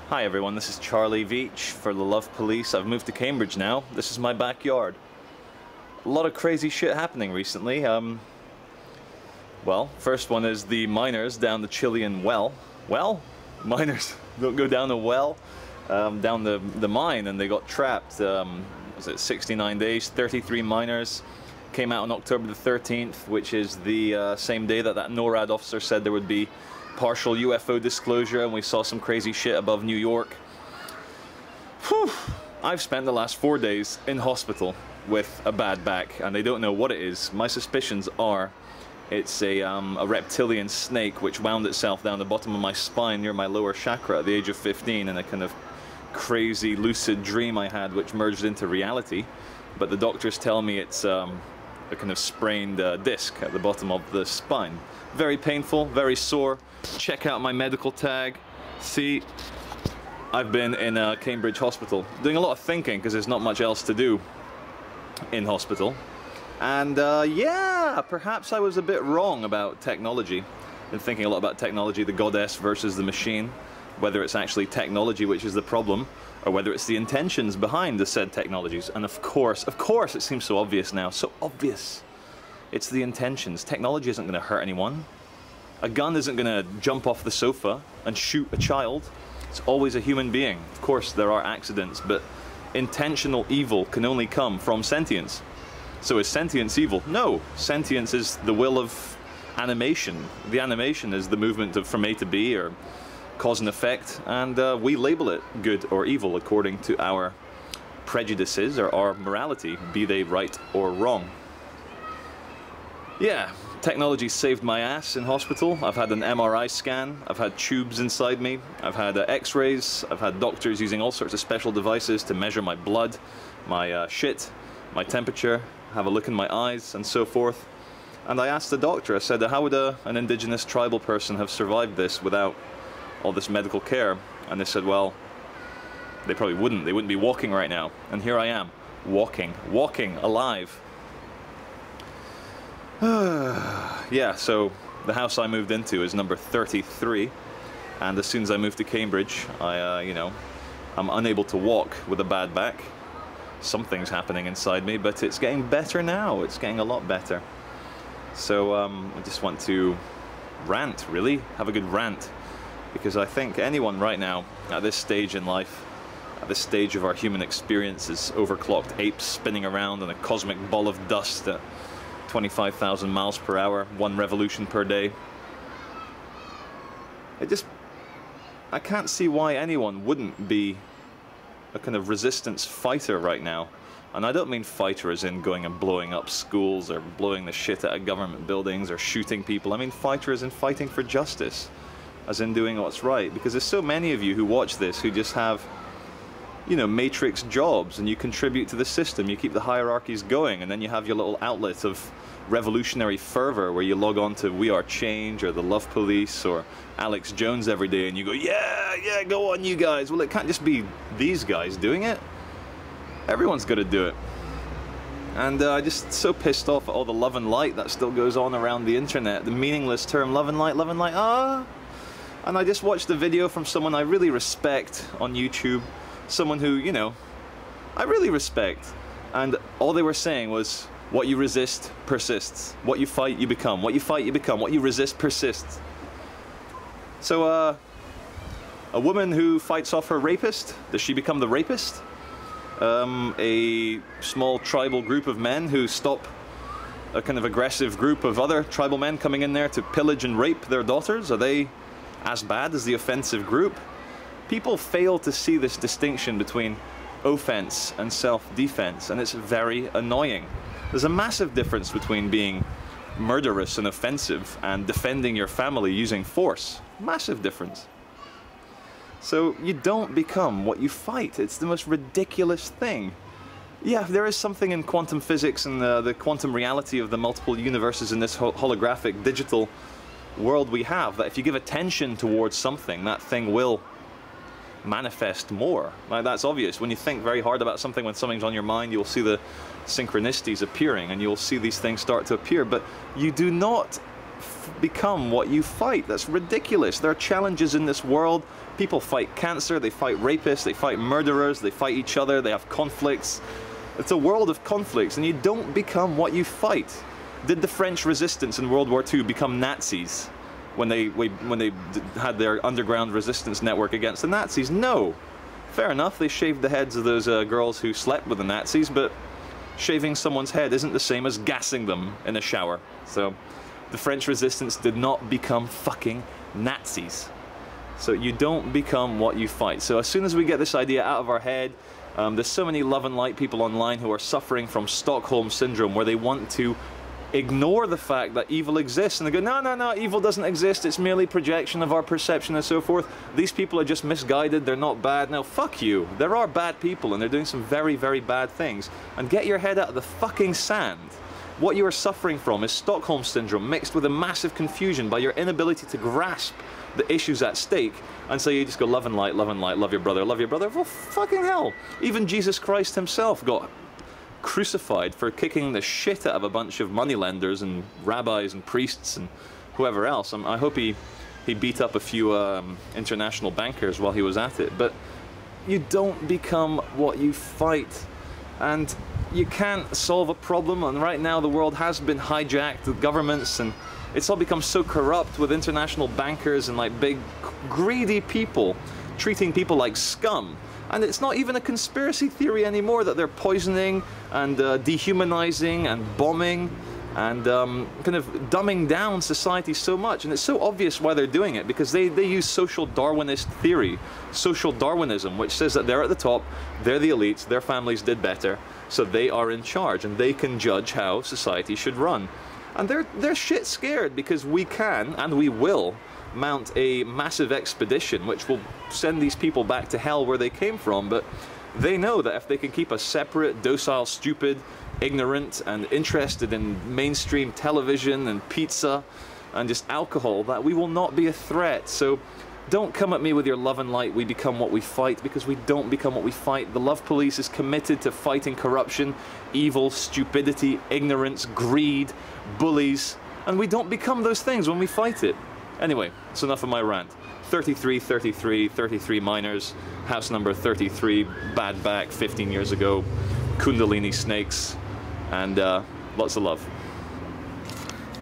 Hi everyone, this is Charlie Veitch for the Love Police. I've moved to Cambridge now. This is my backyard. A lot of crazy shit happening recently. Well, first one is the miners down the Chilean well. Well, miners don't go down the well, down the mine, and they got trapped. Was it 69 days? 33 miners came out on October the 13th, which is the same day that NORAD officer said there would be partial UFO disclosure, and we saw some crazy shit above New York. Whew. I've spent the last 4 days in hospital with a bad back, and they don't know what it is. My suspicions are it's a reptilian snake which wound itself down the bottom of my spine near my lower chakra at the age of 15 in a kind of crazy lucid dream I had, which merged into reality. But the doctors tell me it's a kind of sprained disc at the bottom of the spine. Very painful, very sore. Check out my medical tag. See, I've been in a Cambridge hospital doing a lot of thinking because there's not much else to do in hospital. And yeah, perhaps I was a bit wrong about technology. Been thinking a lot about technology, the goddess versus the machine, whether it's actually technology which is the problem, or whether it's the intentions behind the said technologies. And of course, it seems so obvious now, so obvious. It's the intentions. Technology isn't going to hurt anyone. A gun isn't going to jump off the sofa and shoot a child. It's always a human being. Of course, there are accidents, but intentional evil can only come from sentience. So is sentience evil? No. Sentience is the will of animation. The animation is the movement of from A to B, or cause and effect, and we label it good or evil according to our prejudices or our morality, be they right or wrong. Yeah, technology saved my ass in hospital. I've had an MRI scan, I've had tubes inside me, I've had x-rays, I've had doctors using all sorts of special devices to measure my blood, my shit, my temperature, have a look in my eyes, and so forth. And I asked the doctor, I said, how would an indigenous tribal person have survived this without all this medical care? And they said, well, they probably wouldn't. They wouldn't be walking right now. And here I am, walking, alive. Yeah, so the house I moved into is number 33, and as soon as I moved to Cambridge, I'm unable to walk with a bad back. Something's happening inside me, but it's getting better now. It's getting a lot better. So I just want to rant, really, have a good rant, because I think anyone right now at this stage in life, at this stage of our human experience, is overclocked apes spinning around in a cosmic ball of dust at 25,000 miles per hour, 1 revolution per day. I can't see why anyone wouldn't be a kind of resistance fighter right now. And I don't mean fighter as in going and blowing up schools or blowing the shit out of government buildings or shooting people. I mean fighter as in fighting for justice, as in doing what's right. Because there's so many of you who watch this who just have, matrix jobs, and you contribute to the system, you keep the hierarchies going, and then you have your little outlet of revolutionary fervor where you log on to We Are Change or the Love Police or Alex Jones every day, and you go, yeah, go on you guys. Well, it can't just be these guys doing it. Everyone's got to do it. And I'm just so pissed off at all the love and light that still goes on around the internet, the meaningless term love and light, And I just watched a video from someone I really respect on YouTube, someone who, I really respect, and all they were saying was, what you resist persists, what you fight you become, what you fight you become, what you resist persists. So a woman who fights off her rapist, does she become the rapist? A small tribal group of men who stop a kind of aggressive group of other tribal men coming in there to pillage and rape their daughters, are they as bad as the offensive group? People fail to see this distinction between offense and self-defense, and it's very annoying. There's a massive difference between being murderous and offensive and defending your family using force. Massive difference. So you don't become what you fight. It's the most ridiculous thing. Yeah, there is something in quantum physics and the quantum reality of the multiple universes in this holographic digital world we have, that if you give attention towards something, that thing will manifest more. Like, that's obvious. When you think very hard about something, when something's on your mind, you'll see the synchronicities appearing and you'll see these things start to appear. But you do not become what you fight. That's ridiculous. There are challenges in this world. People fight cancer, they fight rapists, they fight murderers, they fight each other, they have conflicts. It's a world of conflicts, and you don't become what you fight. Did the French resistance in World War II become Nazis when they had their underground resistance network against the Nazis? No. Fair enough, they shaved the heads of those girls who slept with the Nazis, but shaving someone's head isn't the same as gassing them in a shower. So the French resistance did not become fucking Nazis. So you don't become what you fight. So as soon as we get this idea out of our head, there's so many love and light people online who are suffering from Stockholm syndrome, where they want to ignore the fact that evil exists, and they go, no, no, no, evil doesn't exist, it's merely projection of our perception and so forth. These people are just misguided, they're not bad. No, fuck you. There are bad people, and they're doing some very, very bad things. And get your head out of the fucking sand. What you are suffering from is Stockholm syndrome mixed with a massive confusion by your inability to grasp the issues at stake, and so you just go love and light, love your brother, love your brother. Well, fucking hell. Even Jesus Christ himself got crucified for kicking the shit out of a bunch of moneylenders and rabbis and priests and whoever else. I hope he beat up a few international bankers while he was at it. But you don't become what you fight. And you can't solve a problem, and right now the world has been hijacked with governments, and it's all become so corrupt with international bankers and like big greedy people treating people like scum. And it's not even a conspiracy theory anymore that they're poisoning and dehumanizing and bombing and kind of dumbing down society so much. And it's so obvious why they're doing it, because they use social Darwinist theory, social Darwinism, which says that they're at the top, they're the elites, their families did better, so they are in charge and they can judge how society should run. And they're shit scared, because we can and we will mount a massive expedition which will send these people back to hell where they came from. But they know that if they can keep us separate, docile, stupid, ignorant, and interested in mainstream television and pizza and just alcohol, that we will not be a threat. So don't come at me with your love and light, we become what we fight, because we don't become what we fight. The Love Police is committed to fighting corruption, evil, stupidity, ignorance, greed, bullies, and we don't become those things when we fight it. Anyway, it's enough of my rant. 33 miners, house number 33, bad back 15 years ago, Kundalini snakes, and lots of love.